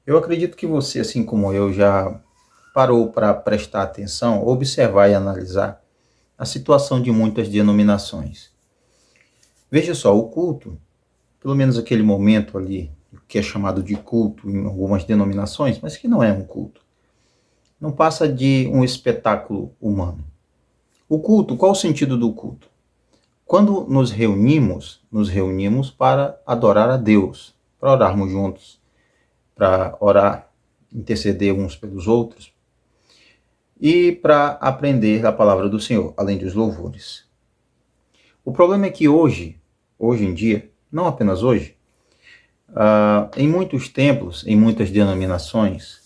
Eu acredito que você, assim como eu, já parou para prestar atenção, observar e analisar a situação de muitas denominações. Veja só, o culto, pelo menos aquele momento ali, que é chamado de culto em algumas denominações, mas que não é um culto, não passa de um espetáculo humano. O culto, qual o sentido do culto? Quando nos reunimos para adorar a Deus, para orarmos juntos, para orar, interceder uns pelos outros, e para aprender a palavra do Senhor, além dos louvores. O problema é que hoje em dia, não apenas hoje, em muitos templos, em muitas denominações,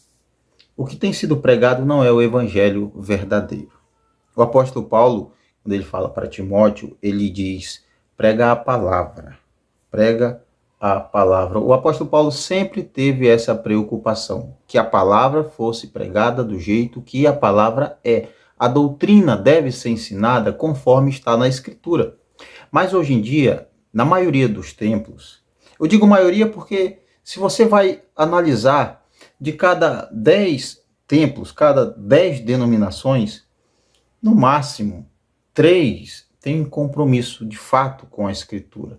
o que tem sido pregado não é o evangelho verdadeiro. O apóstolo Paulo, quando ele fala para Timóteo, ele diz: prega a palavra, prega a palavra. O apóstolo Paulo sempre teve essa preocupação, que a palavra fosse pregada do jeito que a palavra é. A doutrina deve ser ensinada conforme está na Escritura. Mas hoje em dia, na maioria dos templos, eu digo maioria porque se você vai analisar de cada 10 templos, cada 10 denominações, no máximo 3 têm um compromisso de fato com a Escritura.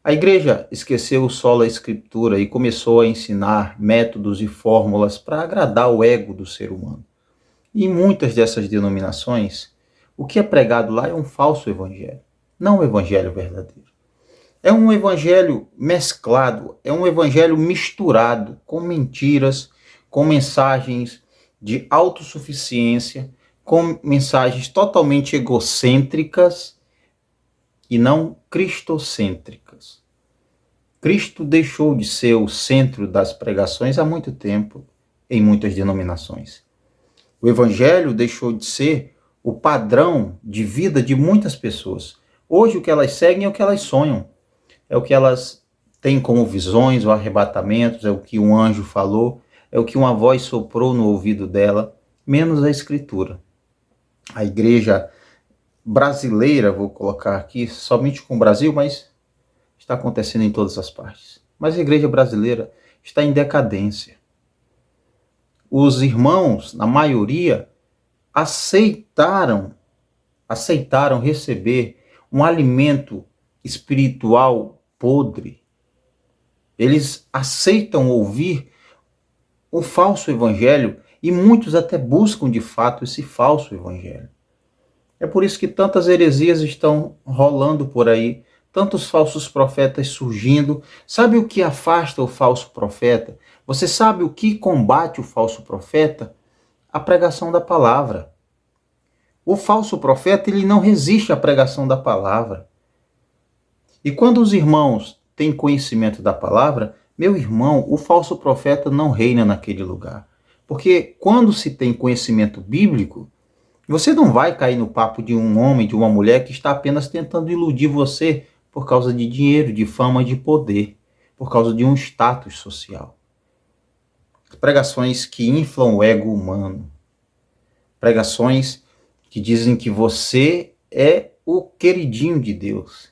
A igreja esqueceu sola a Escritura e começou a ensinar métodos e fórmulas para agradar o ego do ser humano. E em muitas dessas denominações, o que é pregado lá é um falso evangelho, não um evangelho verdadeiro. É um evangelho mesclado, é um evangelho misturado com mentiras, com mensagens de autossuficiência, com mensagens totalmente egocêntricas e não cristocêntricas. Cristo deixou de ser o centro das pregações há muito tempo em muitas denominações. O evangelho deixou de ser o padrão de vida de muitas pessoas. Hoje o que elas seguem é o que elas sonham, é o que elas têm como visões ou arrebatamentos, é o que um anjo falou, é o que uma voz soprou no ouvido dela, menos a Escritura. A igreja brasileira, vou colocar aqui somente com o Brasil, mas está acontecendo em todas as partes. Mas a igreja brasileira está em decadência. Os irmãos, na maioria, aceitaram receber um alimento espiritual podre. Eles aceitam ouvir o falso evangelho e muitos até buscam de fato esse falso evangelho. É por isso que tantas heresias estão rolando por aí, tantos falsos profetas surgindo. Sabe o que afasta o falso profeta? Você sabe o que combate o falso profeta? A pregação da palavra. O falso profeta, ele não resiste à pregação da palavra. E quando os irmãos têm conhecimento da palavra, meu irmão, o falso profeta não reina naquele lugar. Porque quando se tem conhecimento bíblico, você não vai cair no papo de um homem, de uma mulher que está apenas tentando iludir você por causa de dinheiro, de fama, de poder, por causa de um status social. Pregações que inflam o ego humano. Pregações que dizem que você é o queridinho de Deus,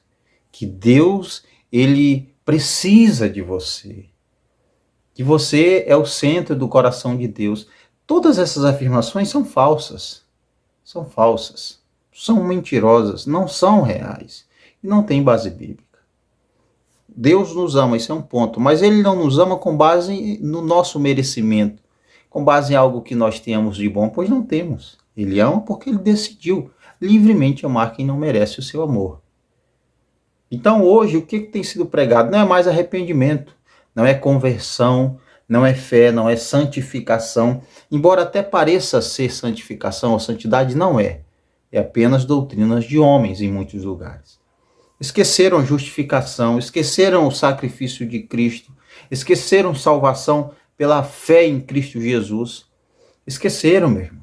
que Deus, ele precisa de você, que você é o centro do coração de Deus. Todas essas afirmações são falsas. São falsas, são mentirosas, não são reais e não têm base bíblica. Deus nos ama, isso é um ponto, mas ele não nos ama com base no nosso merecimento, com base em algo que nós tenhamos de bom, pois não temos. Ele ama porque ele decidiu livremente amar quem não merece o seu amor. Então hoje o que tem sido pregado não é mais arrependimento, não é conversão, não é fé, não é santificação, embora até pareça ser santificação ou santidade, não é. É apenas doutrinas de homens em muitos lugares. Esqueceram a justificação, esqueceram o sacrifício de Cristo, esqueceram salvação pela fé em Cristo Jesus. Esqueceram, meu irmão.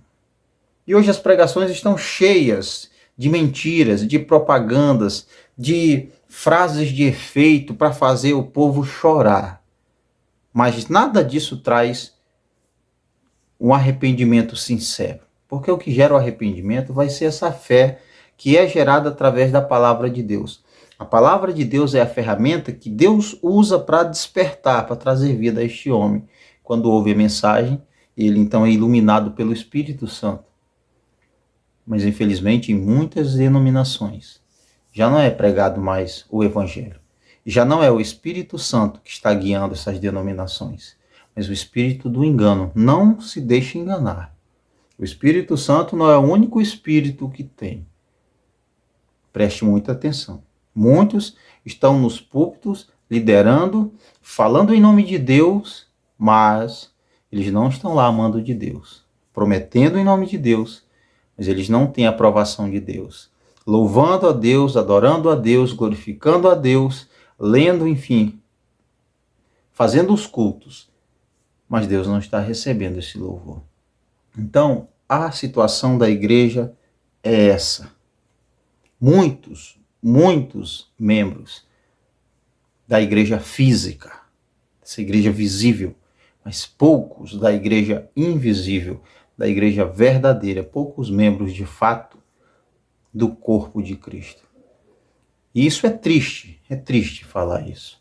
E hoje as pregações estão cheias de mentiras, de propagandas, de frases de efeito para fazer o povo chorar. Mas nada disso traz um arrependimento sincero. Porque o que gera o arrependimento vai ser essa fé que é gerada através da palavra de Deus. A palavra de Deus é a ferramenta que Deus usa para despertar, para trazer vida a este homem. quando ouve a mensagem, ele então é iluminado pelo Espírito Santo. Mas infelizmente em muitas denominações já não é pregado mais o Evangelho. Já não é o Espírito Santo que está guiando essas denominações, mas o espírito do engano. Não se deixe enganar. O Espírito Santo não é o único espírito que tem. Preste muita atenção. Muitos estão nos púlpitos, liderando, falando em nome de Deus, mas eles não estão lá amando de Deus, prometendo em nome de Deus, mas eles não têm a aprovação de Deus. Louvando a Deus, adorando a Deus, glorificando a Deus, lendo, enfim, fazendo os cultos, mas Deus não está recebendo esse louvor. Então, a situação da igreja é essa. Muitos membros da igreja física, dessa igreja visível, mas poucos da igreja invisível, da igreja verdadeira, poucos membros de fato do corpo de Cristo. E isso é triste falar isso,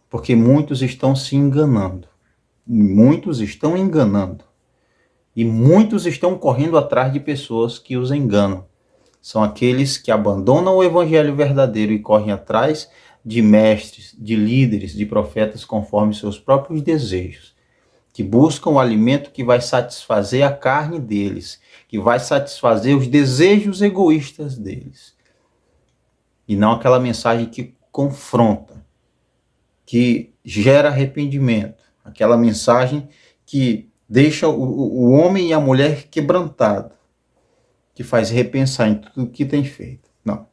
porque muitos estão se enganando, muitos estão enganando, e muitos estão correndo atrás de pessoas que os enganam. São aqueles que abandonam o evangelho verdadeiro e correm atrás de mestres, de líderes, de profetas conforme seus próprios desejos, que buscam o alimento que vai satisfazer a carne deles, que vai satisfazer os desejos egoístas deles. E não aquela mensagem que confronta, que gera arrependimento, aquela mensagem que deixa o homem e a mulher quebrantado, que faz repensar em tudo que tem feito. Não.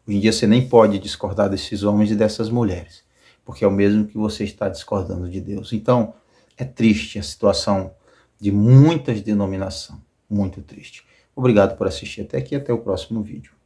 Hoje em dia você nem pode discordar desses homens e dessas mulheres, porque é o mesmo que você está discordando de Deus. Então, é triste a situação de muitas denominações, muito triste. Obrigado por assistir até aqui, até o próximo vídeo.